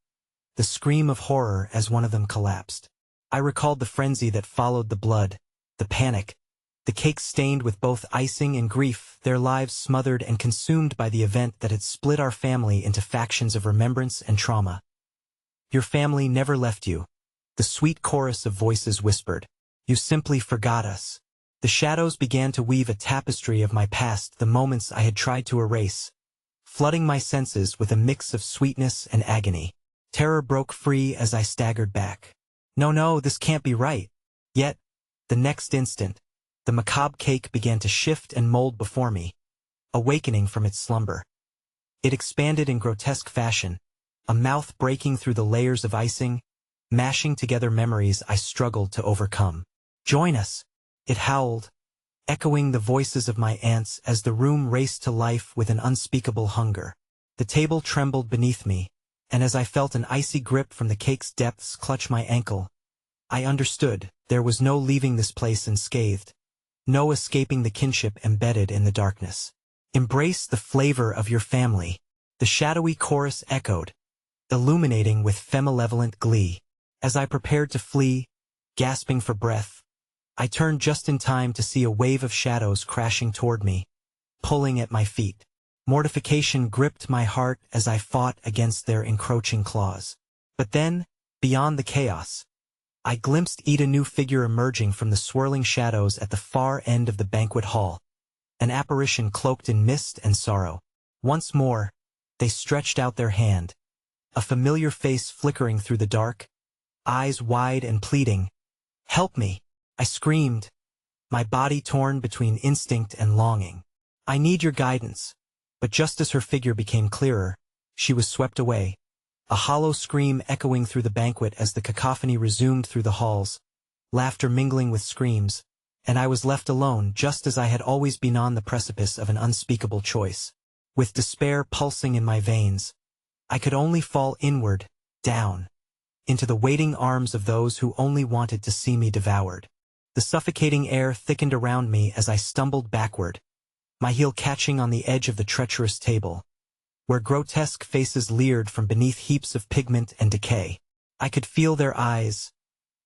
the scream of horror as one of them collapsed. I recalled the frenzy that followed the blood, the panic, the cake stained with both icing and grief, their lives smothered and consumed by the event that had split our family into factions of remembrance and trauma. Your family never left you, the sweet chorus of voices whispered. You simply forgot us. The shadows began to weave a tapestry of my past, the moments I had tried to erase, flooding my senses with a mix of sweetness and agony. Terror broke free as I staggered back. No, this can't be right. Yet, the next instant, the macabre cake began to shift and mold before me, awakening from its slumber. It expanded in grotesque fashion, a mouth breaking through the layers of icing, mashing together memories I struggled to overcome. Join us, it howled, echoing the voices of my aunts as the room raced to life with an unspeakable hunger. The table trembled beneath me, and as I felt an icy grip from the cake's depths clutch my ankle, I understood there was no leaving this place unscathed, no escaping the kinship embedded in the darkness. Embrace the flavor of your family, the shadowy chorus echoed, illuminating with femalevolent glee. As I prepared to flee, gasping for breath, I turned just in time to see a wave of shadows crashing toward me, pulling at my feet. Mortification gripped my heart as I fought against their encroaching claws. But then, beyond the chaos, I glimpsed a new figure emerging from the swirling shadows at the far end of the banquet hall, an apparition cloaked in mist and sorrow. Once more, they stretched out their hand, a familiar face flickering through the dark, eyes wide and pleading. "Help me!" I screamed, my body torn between instinct and longing. "I need your guidance." But just as her figure became clearer, she was swept away, a hollow scream echoing through the banquet as the cacophony resumed through the halls, laughter mingling with screams, and I was left alone just as I had always been on the precipice of an unspeakable choice. With despair pulsing in my veins, I could only fall inward, down, into the waiting arms of those who only wanted to see me devoured. The suffocating air thickened around me as I stumbled backward, my heel catching on the edge of the treacherous table, where grotesque faces leered from beneath heaps of pigment and decay. I could feel their eyes,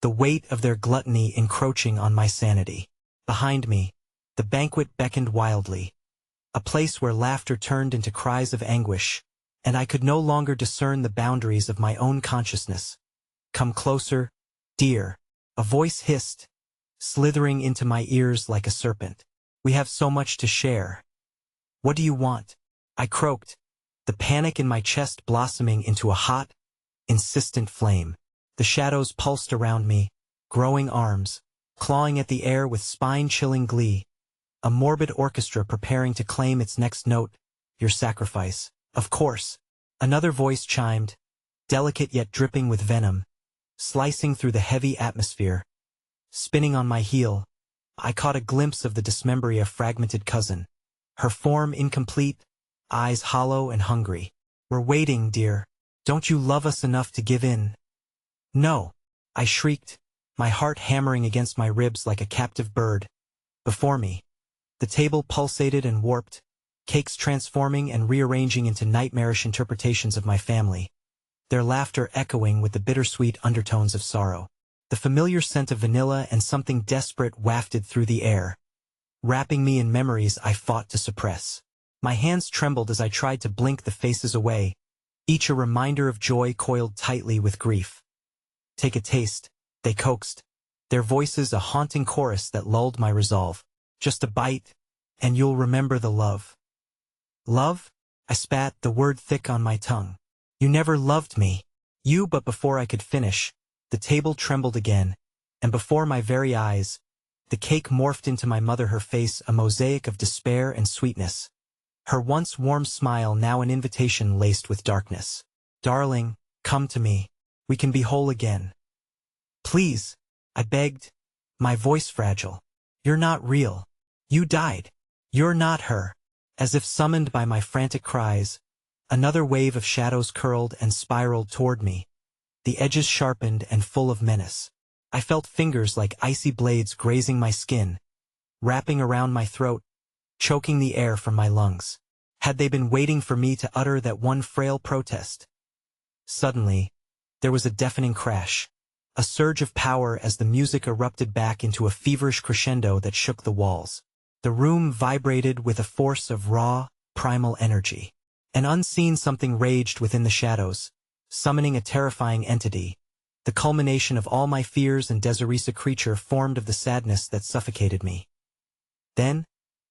the weight of their gluttony encroaching on my sanity. Behind me, the banquet beckoned wildly, a place where laughter turned into cries of anguish, and I could no longer discern the boundaries of my own consciousness. "Come closer, dear," a voice hissed, slithering into my ears like a serpent. "We have so much to share. What do you want?" I croaked, the panic in my chest blossoming into a hot, insistent flame. The shadows pulsed around me, growing arms, clawing at the air with spine-chilling glee, a morbid orchestra preparing to claim its next note, "Your sacrifice." "Of course," another voice chimed, delicate yet dripping with venom, slicing through the heavy atmosphere. Spinning on my heel, I caught a glimpse of the dismembered fragmented cousin, her form incomplete, eyes hollow and hungry. "We're waiting, dear. Don't you love us enough to give in?" "No," I shrieked, my heart hammering against my ribs like a captive bird. Before me, the table pulsated and warped, cakes transforming and rearranging into nightmarish interpretations of my family, their laughter echoing with the bittersweet undertones of sorrow. The familiar scent of vanilla and something desperate wafted through the air, wrapping me in memories I fought to suppress. My hands trembled as I tried to blink the faces away, each a reminder of joy coiled tightly with grief. "Take a taste," they coaxed, their voices a haunting chorus that lulled my resolve. "Just a bite, and you'll remember the love." "Love?" I spat, the word thick on my tongue. "You never loved me." "You," but before I could finish, the table trembled again, and before my very eyes, the cake morphed into my mother, her face a mosaic of despair and sweetness, her once warm smile now an invitation laced with darkness. "Darling, come to me. We can be whole again." "Please," I begged, my voice fragile. "You're not real. You died. You're not her." As if summoned by my frantic cries, another wave of shadows curled and spiraled toward me, the edges sharpened and full of menace. I felt fingers like icy blades grazing my skin, wrapping around my throat, choking the air from my lungs. Had they been waiting for me to utter that one frail protest? Suddenly, there was a deafening crash, a surge of power as the music erupted back into a feverish crescendo that shook the walls. The room vibrated with a force of raw, primal energy. An unseen something raged within the shadows, summoning a terrifying entity, the culmination of all my fears and Desiree's creature formed of the sadness that suffocated me. Then,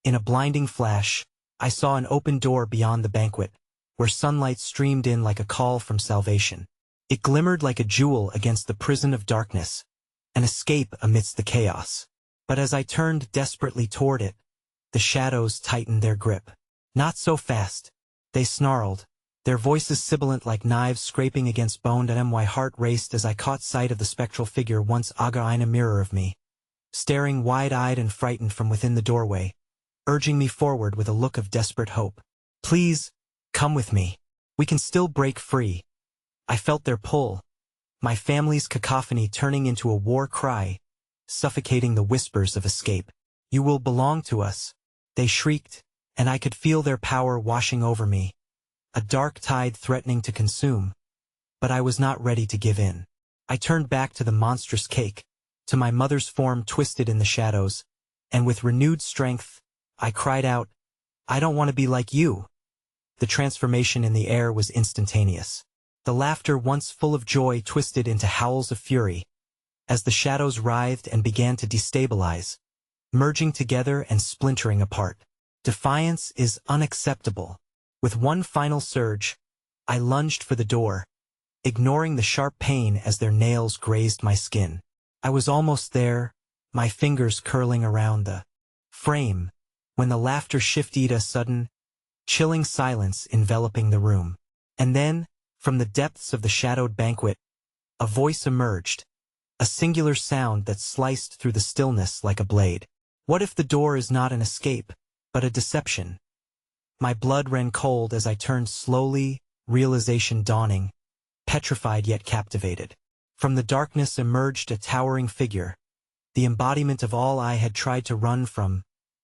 in a blinding flash, I saw an open door beyond the banquet, where sunlight streamed in like a call from salvation. It glimmered like a jewel against the prison of darkness, an escape amidst the chaos. But as I turned desperately toward it, the shadows tightened their grip. "Not so fast," they snarled, their voices sibilant like knives scraping against bone, and my heart raced as I caught sight of the spectral figure once aga in a mirror of me. staring wide-eyed and frightened from within the doorway, urging me forward with a look of desperate hope. Please, come with me. We can still break free. I felt their pull, my family's cacophony turning into a war cry, suffocating the whispers of escape. You will belong to us, they shrieked, and I could feel their power washing over me, a dark tide threatening to consume. But I was not ready to give in. I turned back to the monstrous cake, to my mother's form twisted in the shadows, and with renewed strength, I cried out, I don't want to be like you. The transformation in the air was instantaneous. The laughter once full of joy twisted into howls of fury, as the shadows writhed and began to destabilize, merging together and splintering apart. Defiance is unacceptable. With one final surge, I lunged for the door, ignoring the sharp pain as their nails grazed my skin. I was almost there, my fingers curling around the frame, when the laughter shifted, a sudden, chilling silence enveloping the room. And then, from the depths of the shadowed banquet, a voice emerged, a singular sound that sliced through the stillness like a blade. What if the door is not an escape, but a deception? My blood ran cold as I turned slowly, realization dawning, petrified yet captivated. From the darkness emerged a towering figure, the embodiment of all I had tried to run from,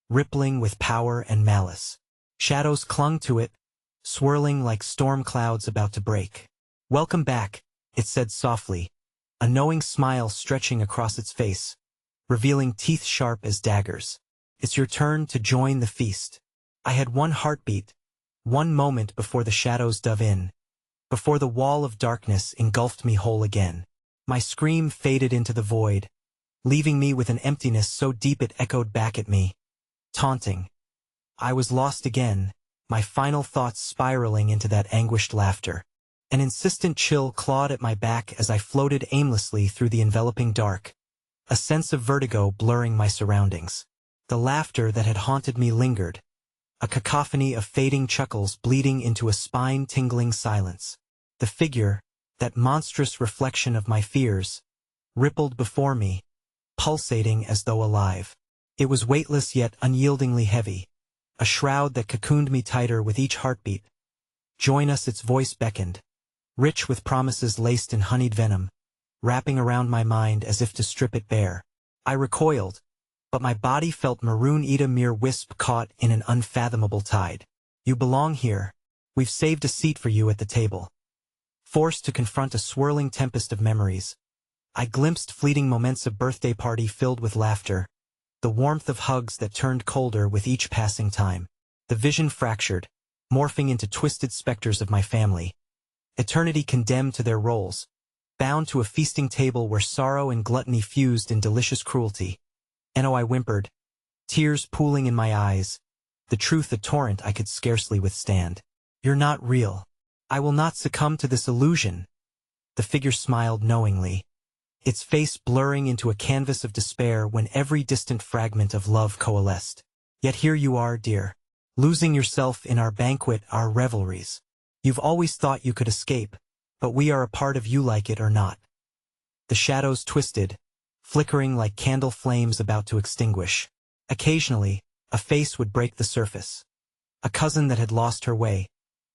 rippling with power and malice. Shadows clung to it, swirling like storm clouds about to break. Welcome back, it said softly, a knowing smile stretching across its face, revealing teeth sharp as daggers. It's your turn to join the feast. I had one heartbeat, one moment before the shadows dove in, before the wall of darkness engulfed me whole again. My scream faded into the void, leaving me with an emptiness so deep it echoed back at me, taunting. I was lost again, my final thoughts spiraling into that anguished laughter. An insistent chill clawed at my back as I floated aimlessly through the enveloping dark, a sense of vertigo blurring my surroundings. The laughter that had haunted me lingered, a cacophony of fading chuckles bleeding into a spine-tingling silence. The figure, that monstrous reflection of my fears, rippled before me, pulsating as though alive. It was weightless yet unyieldingly heavy, a shroud that cocooned me tighter with each heartbeat. Join us, its voice beckoned, rich with promises laced in honeyed venom, wrapping around my mind as if to strip it bare. I recoiled, but my body felt maroon, a mere wisp caught in an unfathomable tide. You belong here. We've saved a seat for you at the table. Forced to confront a swirling tempest of memories, I glimpsed fleeting moments of birthday party filled with laughter, the warmth of hugs that turned colder with each passing time. The vision fractured, morphing into twisted specters of my family. Eternity condemned to their roles, bound to a feasting table where sorrow and gluttony fused in delicious cruelty. And oh, I whimpered, tears pooling in my eyes, the truth a torrent I could scarcely withstand. You're not real. I will not succumb to this illusion. The figure smiled knowingly, its face blurring into a canvas of despair when every distant fragment of love coalesced. Yet here you are, dear, losing yourself in our banquet, our revelries. You've always thought you could escape, but we are a part of you, like it or not. The shadows twisted, flickering like candle flames about to extinguish. Occasionally, a face would break the surface. A cousin that had lost her way.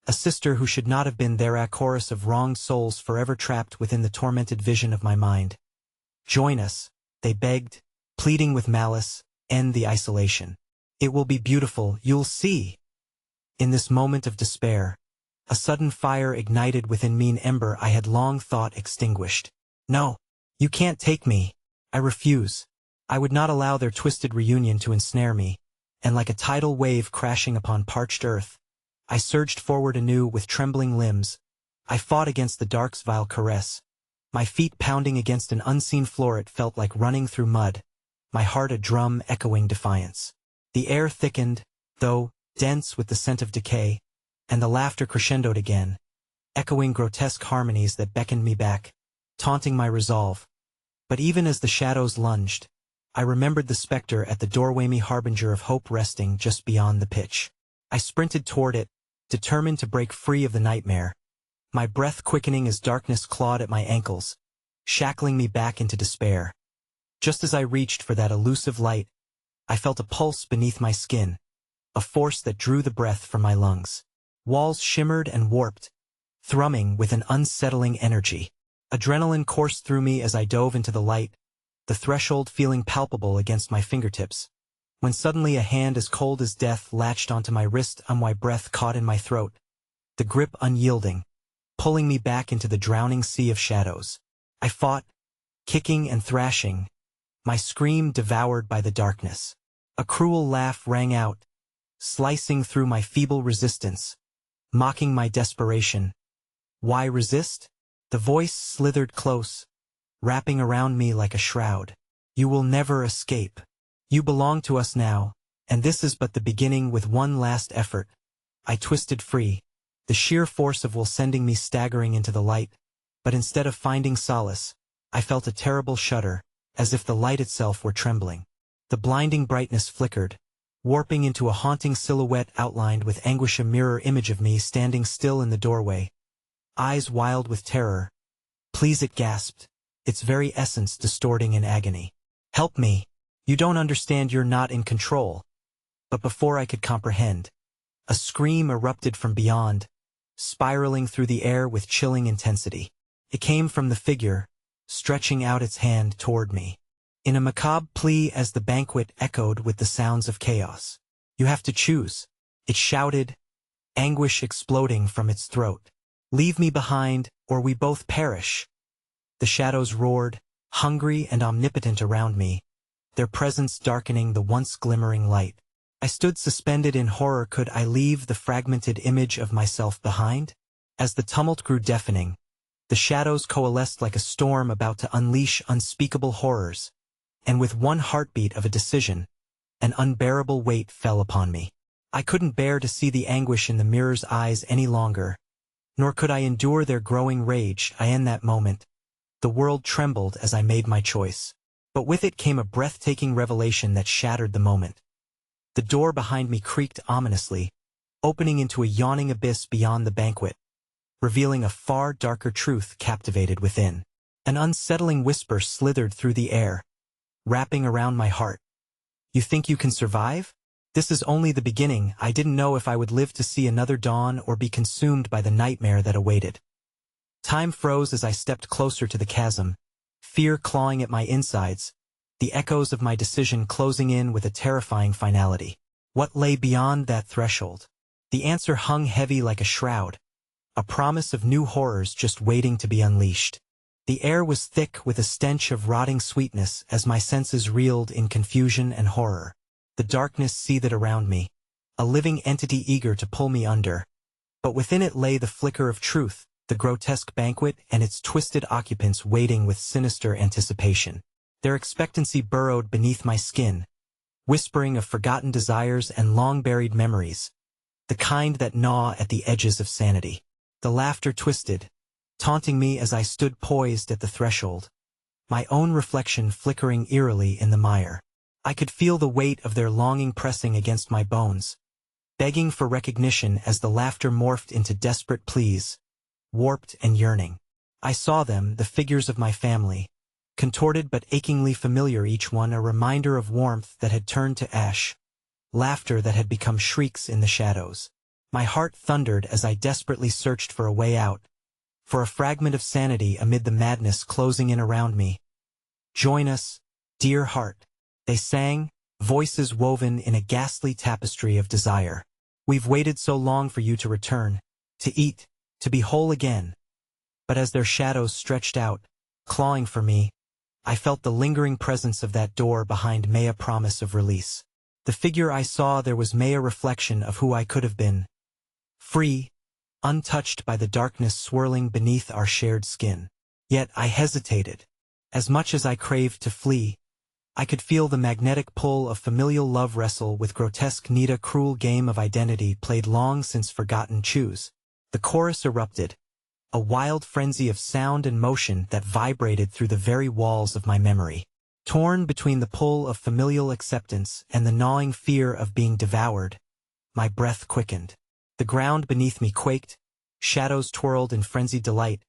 A sister who should not have been there, a chorus of wronged souls forever trapped within the tormented vision of my mind. Join us, they begged, pleading with malice, end the isolation. It will be beautiful, you'll see. In this moment of despair, a sudden fire ignited within me, an ember I had long thought extinguished. No, you can't take me. I refuse. I would not allow their twisted reunion to ensnare me, and like a tidal wave crashing upon parched earth, I surged forward anew with trembling limbs. I fought against the dark's vile caress. My feet pounding against an unseen floor, it felt like running through mud, my heart a drum echoing defiance. The air thickened, though dense with the scent of decay, and the laughter crescendoed again, echoing grotesque harmonies that beckoned me back, taunting my resolve. But even as the shadows lunged, I remembered the specter at the doorway, me harbinger of hope resting just beyond the pitch. I sprinted toward it, determined to break free of the nightmare, my breath quickening as darkness clawed at my ankles, shackling me back into despair. Just as I reached for that elusive light, I felt a pulse beneath my skin, a force that drew the breath from my lungs. Walls shimmered and warped, thrumming with an unsettling energy. Adrenaline coursed through me as I dove into the light, the threshold feeling palpable against my fingertips. When suddenly a hand as cold as death latched onto my wrist, my breath caught in my throat, the grip unyielding, pulling me back into the drowning sea of shadows. I fought, kicking and thrashing, my scream devoured by the darkness. A cruel laugh rang out, slicing through my feeble resistance, mocking my desperation. Why resist? The voice slithered close, wrapping around me like a shroud. You will never escape. You belong to us now, and this is but the beginning. With one last effort, I twisted free, the sheer force of will sending me staggering into the light, but instead of finding solace, I felt a terrible shudder, as if the light itself were trembling. The blinding brightness flickered, warping into a haunting silhouette outlined with anguish, a mirror image of me standing still in the doorway, eyes wild with terror. Please, it gasped, its very essence distorting in agony. Help me. You don't understand, you're not in control. But before I could comprehend, a scream erupted from beyond, spiraling through the air with chilling intensity. It came from the figure, stretching out its hand toward me. In a macabre plea as the banquet echoed with the sounds of chaos. You have to choose, it shouted, anguish exploding from its throat. Leave me behind, or we both perish. The shadows roared, hungry and omnipotent around me, their presence darkening the once glimmering light. I stood suspended in horror. Could I leave the fragmented image of myself behind? As the tumult grew deafening, the shadows coalesced like a storm about to unleash unspeakable horrors, and with one heartbeat of a decision, an unbearable weight fell upon me. I couldn't bear to see the anguish in the mirror's eyes any longer, nor could I endure their growing rage. In that moment, the world trembled as I made my choice. But with it came a breathtaking revelation that shattered the moment. The door behind me creaked ominously, opening into a yawning abyss beyond the banquet, revealing a far darker truth captivated within. An unsettling whisper slithered through the air, wrapping around my heart. You think you can survive? This is only the beginning. I didn't know if I would live to see another dawn or be consumed by the nightmare that awaited. Time froze as I stepped closer to the chasm, fear clawing at my insides, the echoes of my decision closing in with a terrifying finality. What lay beyond that threshold? The answer hung heavy like a shroud, a promise of new horrors just waiting to be unleashed. The air was thick with a stench of rotting sweetness as my senses reeled in confusion and horror. The darkness seethed around me, a living entity eager to pull me under. But within it lay the flicker of truth, the grotesque banquet and its twisted occupants waiting with sinister anticipation. Their expectancy burrowed beneath my skin, whispering of forgotten desires and long-buried memories, the kind that gnaw at the edges of sanity. The laughter twisted, taunting me as I stood poised at the threshold, my own reflection flickering eerily in the mire. I could feel the weight of their longing pressing against my bones, begging for recognition as the laughter morphed into desperate pleas, warped and yearning. I saw them, the figures of my family, contorted but achingly familiar, each one a reminder of warmth that had turned to ash, laughter that had become shrieks in the shadows. My heart thundered as I desperately searched for a way out, for a fragment of sanity amid the madness closing in around me. Join us, dear heart, they sang, voices woven in a ghastly tapestry of desire. We've waited so long for you to return, to eat, to be whole again. But as their shadows stretched out, clawing for me, I felt the lingering presence of that door behind me, a promise of release. The figure I saw there was a reflection of who I could have been. Free, untouched by the darkness swirling beneath our shared skin. Yet I hesitated. As much as I craved to flee, I could feel the magnetic pull of familial love wrestle with grotesque need, a cruel game of identity played long since forgotten. Choose. The chorus erupted, a wild frenzy of sound and motion that vibrated through the very walls of my memory. Torn between the pull of familial acceptance and the gnawing fear of being devoured, my breath quickened. The ground beneath me quaked, shadows twirled in frenzied delight,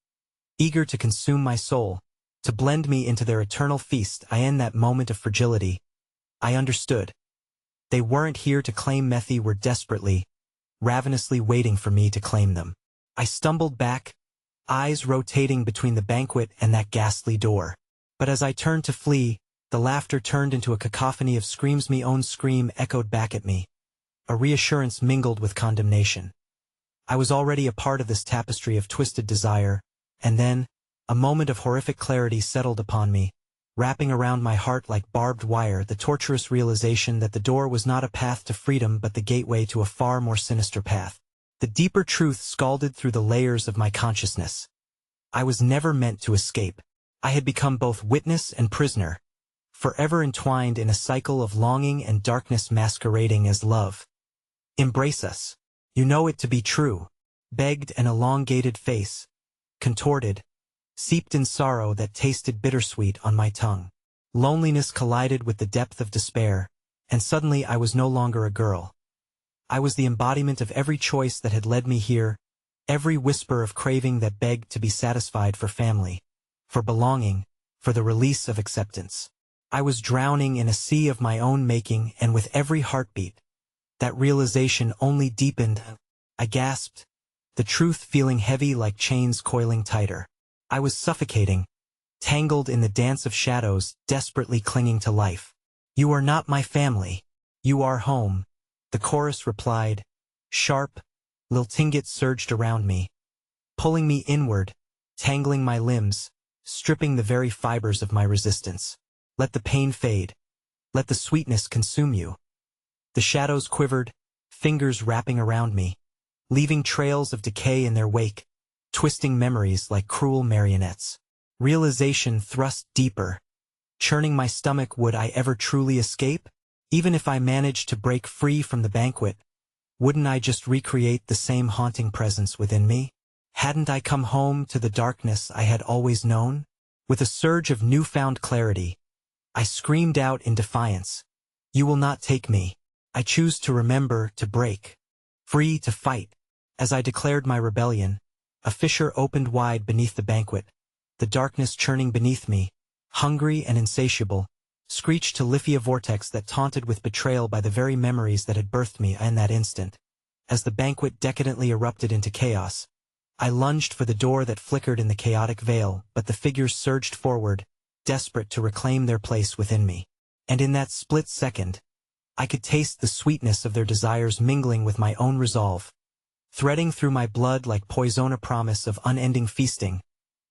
eager to consume my soul, to blend me into their eternal feast. In that moment of fragility, I understood. They weren't here to claim Methy, were desperately, ravenously waiting for me to claim them. I stumbled back, eyes rotating between the banquet and that ghastly door. But as I turned to flee, the laughter turned into a cacophony of screams. My own scream echoed back at me, a reassurance mingled with condemnation. I was already a part of this tapestry of twisted desire, and then, a moment of horrific clarity settled upon me, wrapping around my heart like barbed wire, the torturous realization that the door was not a path to freedom but the gateway to a far more sinister path. The deeper truth scalded through the layers of my consciousness. I was never meant to escape. I had become both witness and prisoner, forever entwined in a cycle of longing and darkness masquerading as love. "Embrace us. You know it to be true," begged an elongated face, contorted, seeped in sorrow that tasted bittersweet on my tongue. Loneliness collided with the depth of despair, and suddenly I was no longer a girl. I was the embodiment of every choice that had led me here, every whisper of craving that begged to be satisfied for family, for belonging, for the release of acceptance. I was drowning in a sea of my own making, and with every heartbeat, that realization only deepened. I gasped, the truth feeling heavy like chains coiling tighter. I was suffocating, tangled in the dance of shadows, desperately clinging to life. "You are not my family. You are home," the chorus replied. Sharp, liltingits surged around me, pulling me inward, tangling my limbs, stripping the very fibers of my resistance. "Let the pain fade. Let the sweetness consume you." The shadows quivered, fingers wrapping around me, leaving trails of decay in their wake, twisting memories like cruel marionettes. Realization thrust deeper, churning my stomach. Would I ever truly escape? Even if I managed to break free from the banquet, wouldn't I just recreate the same haunting presence within me? Hadn't I come home to the darkness I had always known? With a surge of newfound clarity, I screamed out in defiance, "You will not take me. I choose to remember, to break, free to fight." As I declared my rebellion, a fissure opened wide beneath the banquet, the darkness churning beneath me, hungry and insatiable, screeched to lift a vortex that taunted with betrayal by the very memories that had birthed me. In that instant, as the banquet decadently erupted into chaos, I lunged for the door that flickered in the chaotic veil, but the figures surged forward, desperate to reclaim their place within me. And in that split second, I could taste the sweetness of their desires mingling with my own resolve, threading through my blood like poison, a promise of unending feasting,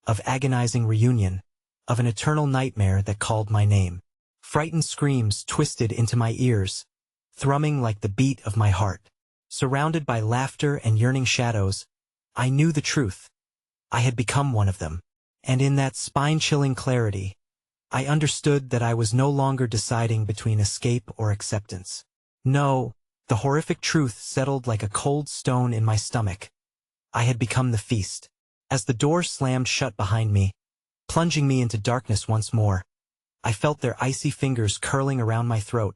of agonizing reunion, of an eternal nightmare that called my name. Frightened screams twisted into my ears, thrumming like the beat of my heart. Surrounded by laughter and yearning shadows, I knew the truth. I had become one of them. And in that spine-chilling clarity, I understood that I was no longer deciding between escape or acceptance. No, the horrific truth settled like a cold stone in my stomach. I had become the feast. As the door slammed shut behind me, plunging me into darkness once more, I felt their icy fingers curling around my throat,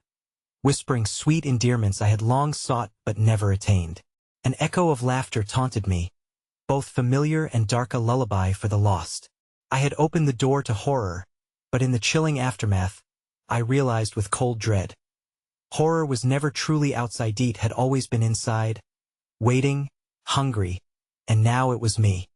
whispering sweet endearments I had long sought but never attained. An echo of laughter taunted me, both familiar and dark, a lullaby for the lost. I had opened the door to horror, but in the chilling aftermath, I realized with cold dread. Horror was never truly outside. It had always been inside, waiting, hungry, and now it was me.